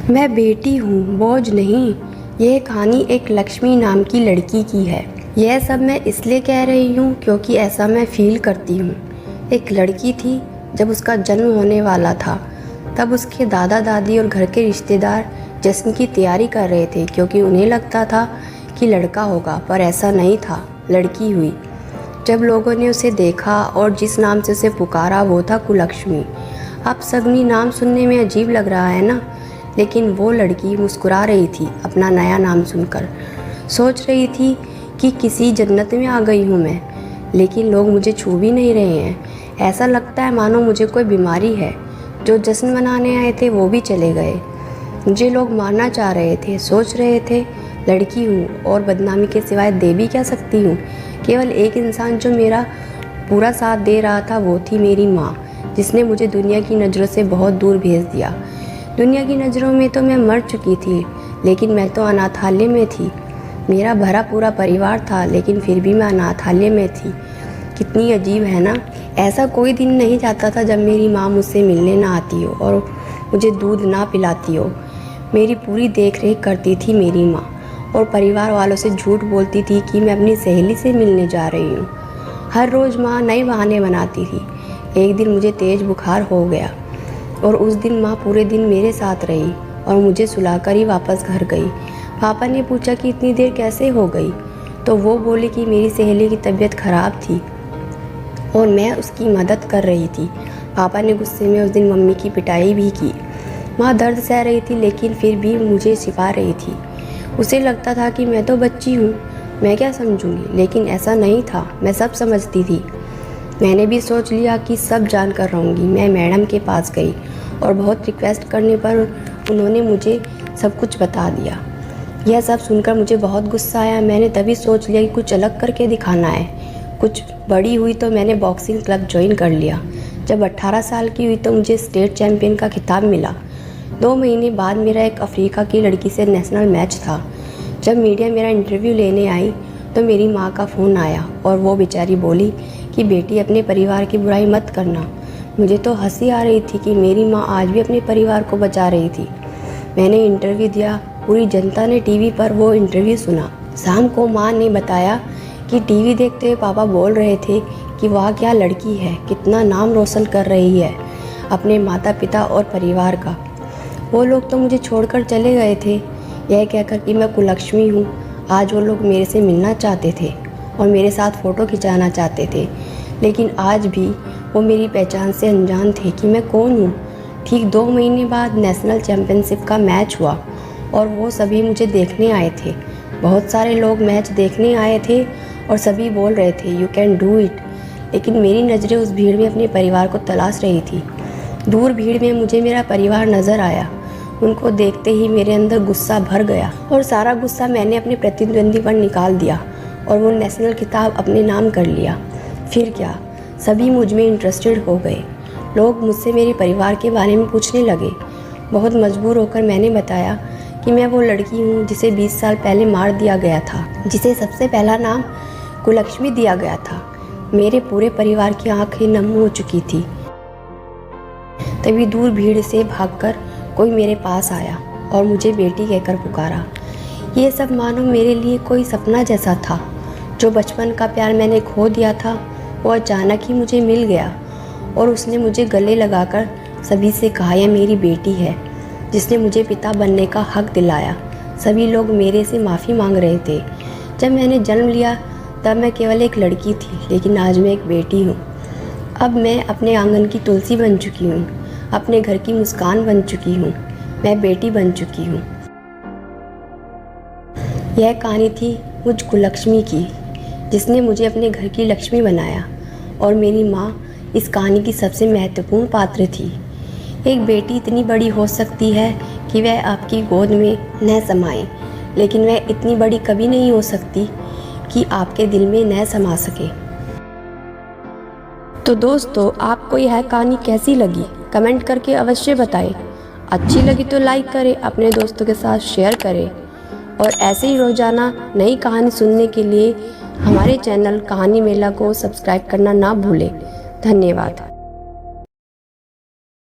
मैं बेटी हूँ, बोझ नहीं। यह कहानी एक लक्ष्मी नाम की लड़की की है। यह सब मैं इसलिए कह रही हूँ क्योंकि ऐसा मैं फील करती हूँ। एक लड़की थी, जब उसका जन्म होने वाला था तब उसके दादा दादी और घर के रिश्तेदार जश्न की तैयारी कर रहे थे क्योंकि उन्हें लगता था कि लड़का होगा, पर ऐसा नहीं था, लड़की हुई। जब लोगों ने उसे देखा और जिस नाम से उसे पुकारा वो था कुलक्ष्मी। अब सगनी नाम सुनने में अजीब लग रहा है ना, लेकिन वो लड़की मुस्कुरा रही थी अपना नया नाम सुनकर। सोच रही थी कि किसी जन्नत में आ गई हूँ मैं, लेकिन लोग मुझे छू भी नहीं रहे हैं। ऐसा लगता है मानो मुझे कोई बीमारी है। जो जश्न मनाने आए थे वो भी चले गए। मुझे लोग मारना चाह रहे थे, सोच रहे थे लड़की हूँ और बदनामी के सिवाय दे भी क्या सकती हूँ। केवल एक इंसान जो मेरा पूरा साथ दे रहा था वो थी मेरी माँ, जिसने मुझे दुनिया की नज़रों से बहुत दूर भेज दिया। दुनिया की नज़रों में तो मैं मर चुकी थी, लेकिन मैं तो अनाथालय में थी। मेरा भरा पूरा परिवार था, लेकिन फिर भी मैं अनाथालय में थी। कितनी अजीब है ना। ऐसा कोई दिन नहीं जाता था जब मेरी माँ मुझसे मिलने ना आती हो और मुझे दूध ना पिलाती हो। मेरी पूरी देख रेख करती थी मेरी माँ, और परिवार वालों से झूठ बोलती थी कि मैं अपनी सहेली से मिलने जा रही हूँ। हर रोज़ माँ नए बहाने बनाती थी। एक दिन मुझे तेज़ बुखार हो गया और उस दिन माँ पूरे दिन मेरे साथ रही और मुझे सुलाकर ही वापस घर गई। पापा ने पूछा कि इतनी देर कैसे हो गई, तो वो बोली कि मेरी सहेली की तबीयत ख़राब थी और मैं उसकी मदद कर रही थी। पापा ने गुस्से में उस दिन मम्मी की पिटाई भी की। माँ दर्द सह रही थी, लेकिन फिर भी मुझे छिपा रही थी। उसे लगता था कि मैं तो बच्ची हूँ, मैं क्या समझूंगी, लेकिन ऐसा नहीं था। मैं सब समझती थी। मैंने भी सोच लिया कि सब जान कर रहूँगी। मैं मैडम के पास गई और बहुत रिक्वेस्ट करने पर उन्होंने मुझे सब कुछ बता दिया। यह सब सुनकर मुझे बहुत गुस्सा आया। मैंने तभी सोच लिया कि कुछ अलग करके दिखाना है। कुछ बड़ी हुई तो मैंने बॉक्सिंग क्लब ज्वाइन कर लिया। जब 18 साल की हुई तो मुझे स्टेट चैम्पियन का खिताब मिला। 2 महीने बाद मेरा एक अफ्रीका की लड़की से नेशनल मैच था। जब मीडिया मेरा इंटरव्यू लेने आई तो मेरी माँ का फ़ोन आया और वो बेचारी बोली कि बेटी अपने परिवार की बुराई मत करना। मुझे तो हंसी आ रही थी कि मेरी माँ आज भी अपने परिवार को बचा रही थी। मैंने इंटरव्यू दिया। पूरी जनता ने टीवी पर वो इंटरव्यू सुना। शाम को माँ ने बताया कि टीवी देखते हुए पापा बोल रहे थे कि वाह क्या लड़की है, कितना नाम रोशन कर रही है अपने माता पिता और परिवार का। वो लोग तो मुझे छोड़कर चले गए थे, यह कहकर कि मैं कुलक्ष्मी हूँ। आज वो लोग मेरे से मिलना चाहते थे और मेरे साथ फ़ोटो खिंचाना चाहते थे, लेकिन आज भी वो मेरी पहचान से अनजान थे कि मैं कौन हूँ। ठीक 2 महीने बाद नेशनल चैम्पियनशिप का मैच हुआ और वो सभी मुझे देखने आए थे। बहुत सारे लोग मैच देखने आए थे और सभी बोल रहे थे यू कैन डू इट, लेकिन मेरी नज़रें उस भीड़ में अपने परिवार को तलाश रही थी। दूर भीड़ में मुझे मेरा परिवार नज़र आया। उनको देखते ही मेरे अंदर गुस्सा भर गया और सारा गुस्सा मैंने अपने प्रतिद्वंदी पर निकाल दिया और वो नेशनल खिताब अपने नाम कर लिया। फिर क्या, सभी मुझ में इंटरेस्टेड हो गए। लोग मुझसे मेरे परिवार के बारे में पूछने लगे। बहुत मजबूर होकर मैंने बताया कि मैं वो लड़की हूँ जिसे 20 साल पहले मार दिया गया था, जिसे सबसे पहला नाम कुलक्ष्मी दिया गया था। मेरे पूरे परिवार की आंखें नम हो चुकी थी। तभी दूर भीड़ से भागकर कोई मेरे पास आया और मुझे बेटी कहकर पुकारा। ये सब मानो मेरे लिए कोई सपना जैसा था। जो बचपन का प्यार मैंने खो दिया था वो अचानक ही मुझे मिल गया और उसने मुझे गले लगाकर सभी से कहा यह मेरी बेटी है, जिसने मुझे पिता बनने का हक दिलाया। सभी लोग मेरे से माफ़ी मांग रहे थे। जब मैंने जन्म लिया तब मैं केवल एक लड़की थी, लेकिन आज मैं एक बेटी हूँ। अब मैं अपने आंगन की तुलसी बन चुकी हूँ, अपने घर की मुस्कान बन चुकी हूँ। मैं बेटी बन चुकी हूँ। यह कहानी थी मुझ कुलक्ष्मी की, जिसने मुझे अपने घर की लक्ष्मी बनाया, और मेरी माँ इस कहानी की सबसे महत्वपूर्ण पात्र थी। एक बेटी इतनी बड़ी हो सकती है कि वह आपकी गोद में न समाए, लेकिन वह इतनी बड़ी कभी नहीं हो सकती कि आपके दिल में न समा सके। तो दोस्तों, आपको यह कहानी कैसी लगी कमेंट करके अवश्य बताएं। अच्छी लगी तो लाइक करें, अपने दोस्तों के साथ शेयर करें, और ऐसे ही रोज़ाना नई कहानी सुनने के लिए हमारे चैनल कहानी मेला को सब्सक्राइब करना ना भूलें। धन्यवाद।